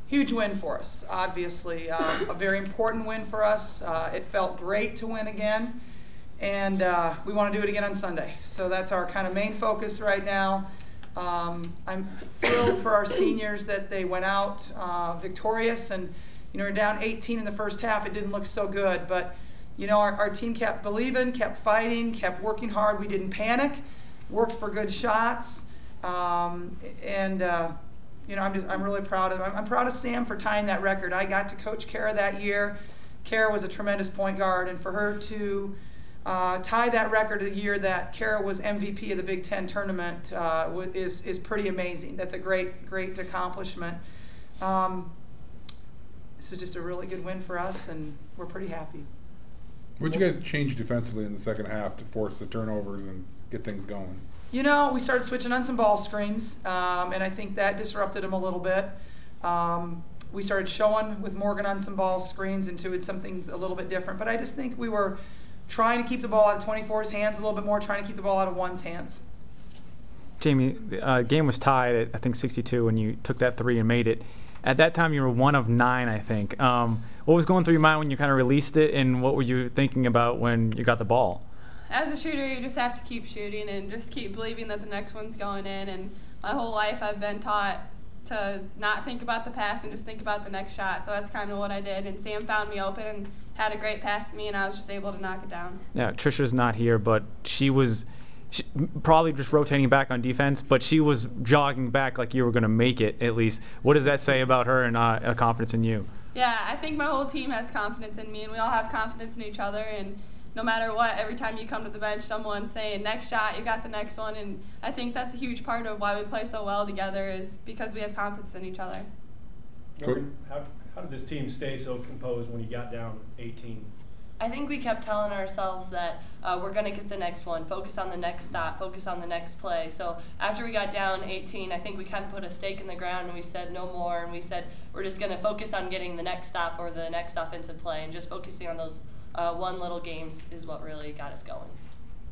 Huge win for us, obviously. A very important win for us. It felt great to win again, and we want to do it again on Sunday. So that's our kind of main focus right now. I'm thrilled for our seniors that they went out victorious, and we're down 18 in the first half. It didn't look so good, but our team kept believing, kept fighting, kept working hard. We didn't panic, worked for good shots, I'm really proud of them. I'm proud of Sam for tying that record. I got to coach Kara that year. Kara was a tremendous point guard, and for her to tie that record the year that Kara was MVP of the Big Ten tournament is pretty amazing. That's a great accomplishment. This is just a really good win for us, and we're pretty happy. What did you guys change defensively in the second half to force the turnovers and get things going? We started switching on some ball screens, and I think that disrupted them a little bit. We started showing with Morgan on some ball screens and doing some things a little bit different. But I just think we were trying to keep the ball out of 24's hands a little bit more, trying to keep the ball out of 1's hands. Jaime, the game was tied at, I think, 62 when you took that three and made it. At that time, you were 1 of 9, I think. What was going through your mind when you kind of released it, and what were you thinking about when you got the ball? As a shooter, you just have to keep shooting and just keep believing that the next one's going in. And my whole life I've been taught to not think about the pass and just think about the next shot. So that's kind of what I did. And Sam found me open and had a great pass to me, and I was just able to knock it down. Yeah, Trisha's not here, but she probably just rotating back on defense, but she was jogging back like you were going to make it, at least. What does that say about her and confidence in you? Yeah, I think my whole team has confidence in me, and we all have confidence in each other. And no matter what, every time you come to the bench, someone's saying, next shot, you got the next one. And I think that's a huge part of why we play so well together, is because we have confidence in each other. Morgan, how did this team stay so composed when you got down 18? I think we kept telling ourselves that we're going to get the next one, focus on the next stop, focus on the next play. So after we got down 18, I think we kind of put a stake in the ground and we said no more, and we said we're just going to focus on getting the next stop or the next offensive play, and just focusing on those one little games is what really got us going.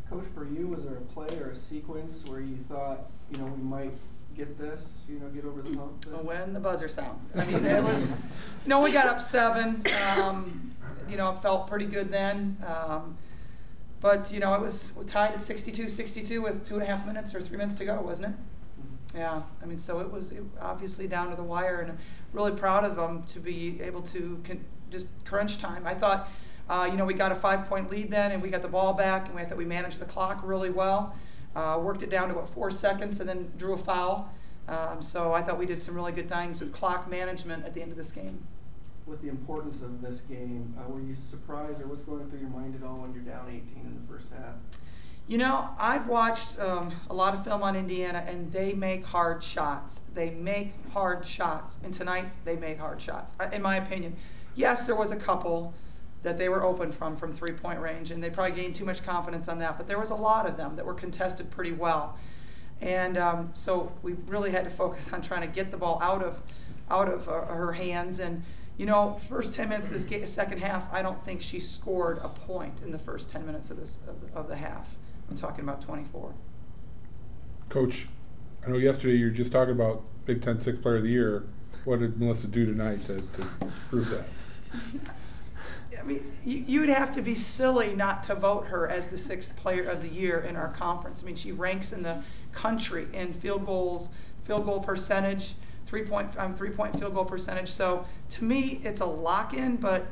Coach, for you, was there a play or a sequence where you thought, we might get this, get over the hump? When the buzzer sound. I mean, it was, we got up 7. It felt pretty good then. But, it was tied at 62-62 with 2.5 minutes or 3 minutes to go, wasn't it? Mm-hmm. Yeah. I mean, so it was obviously down to the wire, and I'm really proud of them to be able to just crunch time. I thought, we got a 5-point lead then, and we got the ball back, and I thought we managed the clock really well. Worked it down to 4 seconds, and then drew a foul. So I thought we did some really good things with clock management at the end of this game. With the importance of this game, were you surprised, or what's going through your mind at all when you're down 18 in the first half? I've watched a lot of film on Indiana, and they make hard shots. They make hard shots, and tonight they made hard shots, in my opinion. Yes, there was a couple that they were open from 3-point range, and they probably gained too much confidence on that, but there was a lot of them that were contested pretty well. And so we really had to focus on trying to get the ball out of her hands. And first 10 minutes of this second half, I don't think she scored a point in the first 10 minutes of the half. I'm talking about 24. Coach, I know yesterday you were just talking about Big Ten Sixth Player of the Year. What did Melissa do tonight to prove that? I mean, you'd have to be silly not to vote her as the 6th Player of the Year in our conference. I mean, she ranks in the country in field goal percentage, three-point field goal percentage. So to me, it's a lock-in. But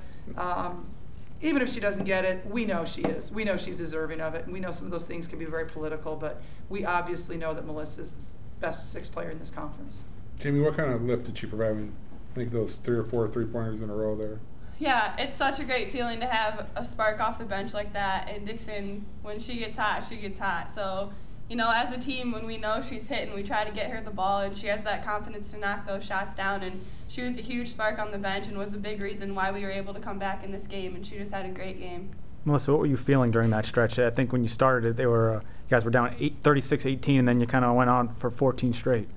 even if she doesn't get it, we know she is. We know she's deserving of it, and we know some of those things can be very political. But we obviously know that Melissa's the best 6th player in this conference. Jaime, what kind of lift did she provide? I think those 3 or 4 3-pointers in a row there. Yeah, it's such a great feeling to have a spark off the bench like that. And Dixon, when she gets hot, she gets hot. So, as a team, when we know she's hitting, we try to get her the ball, and she has that confidence to knock those shots down. And she was a huge spark on the bench and was a big reason why we were able to come back in this game, and she just had a great game. Melissa, what were you feeling during that stretch? I think when you started it, you guys were down 36-18, and then you kind of went on for 14 straight.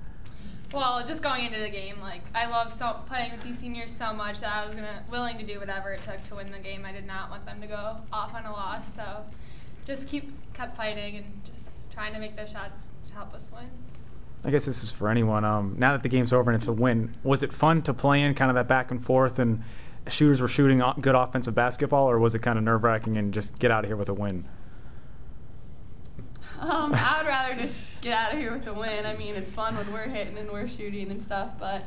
Well, just going into the game, I love playing with these seniors so much that I was willing to do whatever it took to win the game. I did not want them to go off on a loss, so just kept fighting and just trying to make those shots to help us win. I guess this is for anyone. Now that the game's over and it's a win, was it fun to play in kind of that back and forth and shooters were shooting good offensive basketball, or was it kind of nerve-wracking and just get out of here with a win? I would rather just get out of here with a win. I mean, it's fun when we're hitting and we're shooting and stuff, but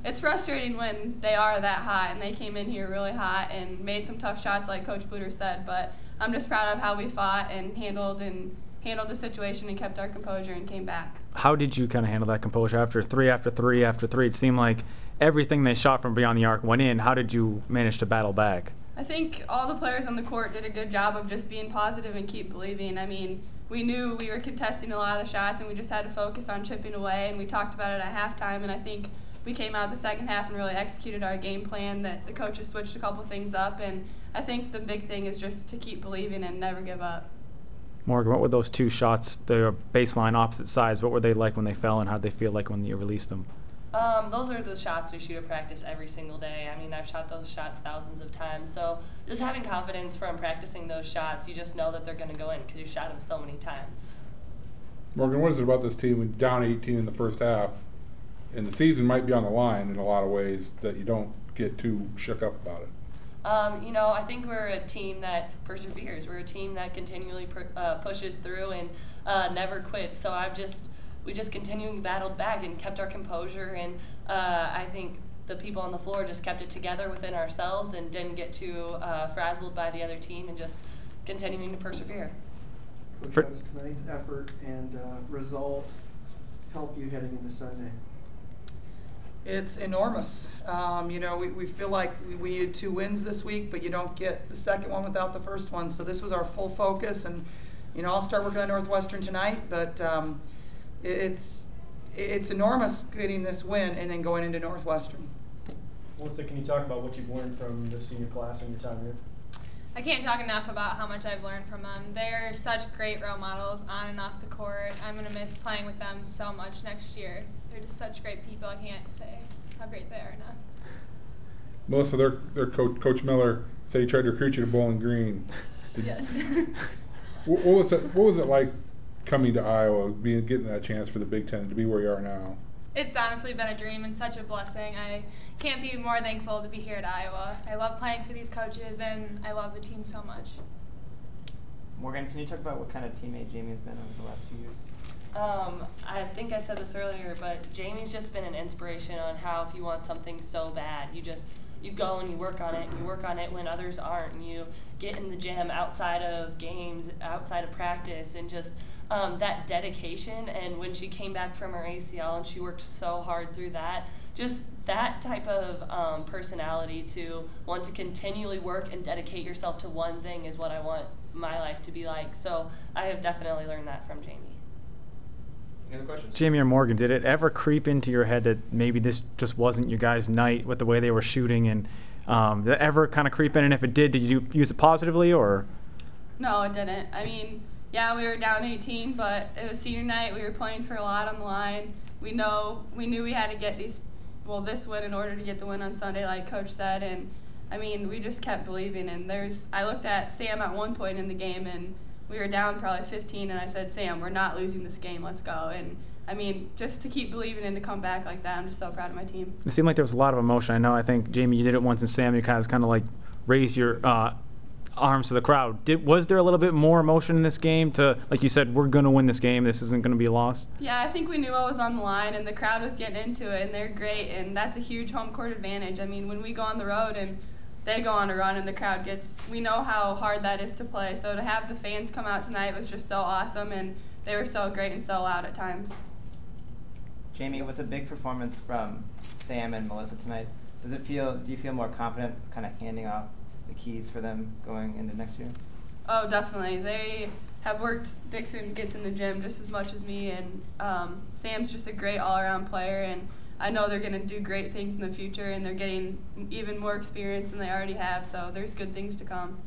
it's frustrating when they are that hot, and they came in here really hot and made some tough shots like Coach Bluder said, but I'm just proud of how we fought and handled the situation and kept our composure and came back. How did you kind of handle that composure after three after three after three? It seemed like everything they shot from beyond the arc went in. How did you manage to battle back? I think all the players on the court did a good job of just being positive and keep believing. I mean, we knew we were contesting a lot of the shots, and we just had to focus on chipping away, and we talked about it at halftime, and I think we came out the second half and really executed our game plan. That the coaches switched a couple things up, and I think the big thing is just to keep believing and never give up. Morgan, what were those two shots? They were baseline opposite sides. What were they like when they fell, and how did they feel like when you released them? Those are the shots we shoot at practice every single day. I mean, I've shot those shots thousands of times. So just having confidence from practicing those shots, you just know that they're going to go in because you shot them so many times. Morgan, what is it about this team when down 18 in the first half, and the season might be on the line in a lot of ways, that you don't get too shook up about it? I think we're a team that perseveres. We're a team that continually pushes through and never quits. So we just continually battled back and kept our composure, and I think the people on the floor just kept it together within ourselves and didn't get too frazzled by the other team, and just continuing to persevere. Coach, how does tonight's effort and result help you heading into Sunday? It's enormous. We feel like we needed 2 wins this week, but you don't get the second one without the first one. So this was our full focus, and I'll start working on Northwestern tonight. But it's enormous getting this win and then going into Northwestern. Melissa, can you talk about what you've learned from this senior class in your time here? I can't talk enough about how much I've learned from them. They're such great role models on and off the court. I'm going to miss playing with them so much next year. They're just such great people. I can't say how great they are enough. Melissa, their Coach Miller said he tried to recruit you to Bowling Green. Yeah. What was it like coming to Iowa, getting that chance for the Big Ten to be where you are now? It's honestly been a dream and such a blessing. I can't be more thankful to be here at Iowa. I love playing for these coaches, and I love the team so much. Morgan, can you talk about what kind of teammate Jaime has been over the last few years? I think I said this earlier, but Jaime's just been an inspiration on how if you want something so bad, you go and you work on it, and you work on it when others aren't, and you get in the gym outside of games, outside of practice, and just that dedication. And when she came back from her ACL and she worked so hard through that, just that type of personality to want to continually work and dedicate yourself to one thing is what I want my life to be like. So I have definitely learned that from Jaime. Any other questions? Jaime or Morgan, did it ever creep into your head that maybe this just wasn't your guys' night with the way they were shooting? And did it ever kind of creep in? And if it did you use it positively, or? No, it didn't. I mean, yeah, we were down 18, but it was senior night. We were playing for a lot on the line. We knew we had to get this win in order to get the win on Sunday, like Coach said. And I mean, we just kept believing. And I looked at Sam at one point in the game, and we were down probably 15, and I said, Sam, we're not losing this game, let's go. And I mean, just to keep believing and to come back like that, I'm just so proud of my team. It seemed like there was a lot of emotion. I think, Jaime, you did it once, and Sam, you kind of like raised your arms to the crowd. Was there a little bit more emotion in this game to, like you said, we're going to win this game, this isn't going to be a loss? Yeah, I think we knew what was on the line, and the crowd was getting into it, and they're great, and that's a huge home court advantage. I mean, when we go on the road and they go on a run and the crowd we know how hard that is to play. So to have the fans come out tonight was just so awesome, and they were so great and so loud at times. Jaime, with a big performance from Sam and Melissa tonight, do you feel more confident kind of handing off the keys for them going into next year? Oh, definitely. They have worked. Dixon gets in the gym just as much as me, and Sam's just a great all-around player, and I know they're going to do great things in the future, and they're getting even more experience than they already have, so there's good things to come.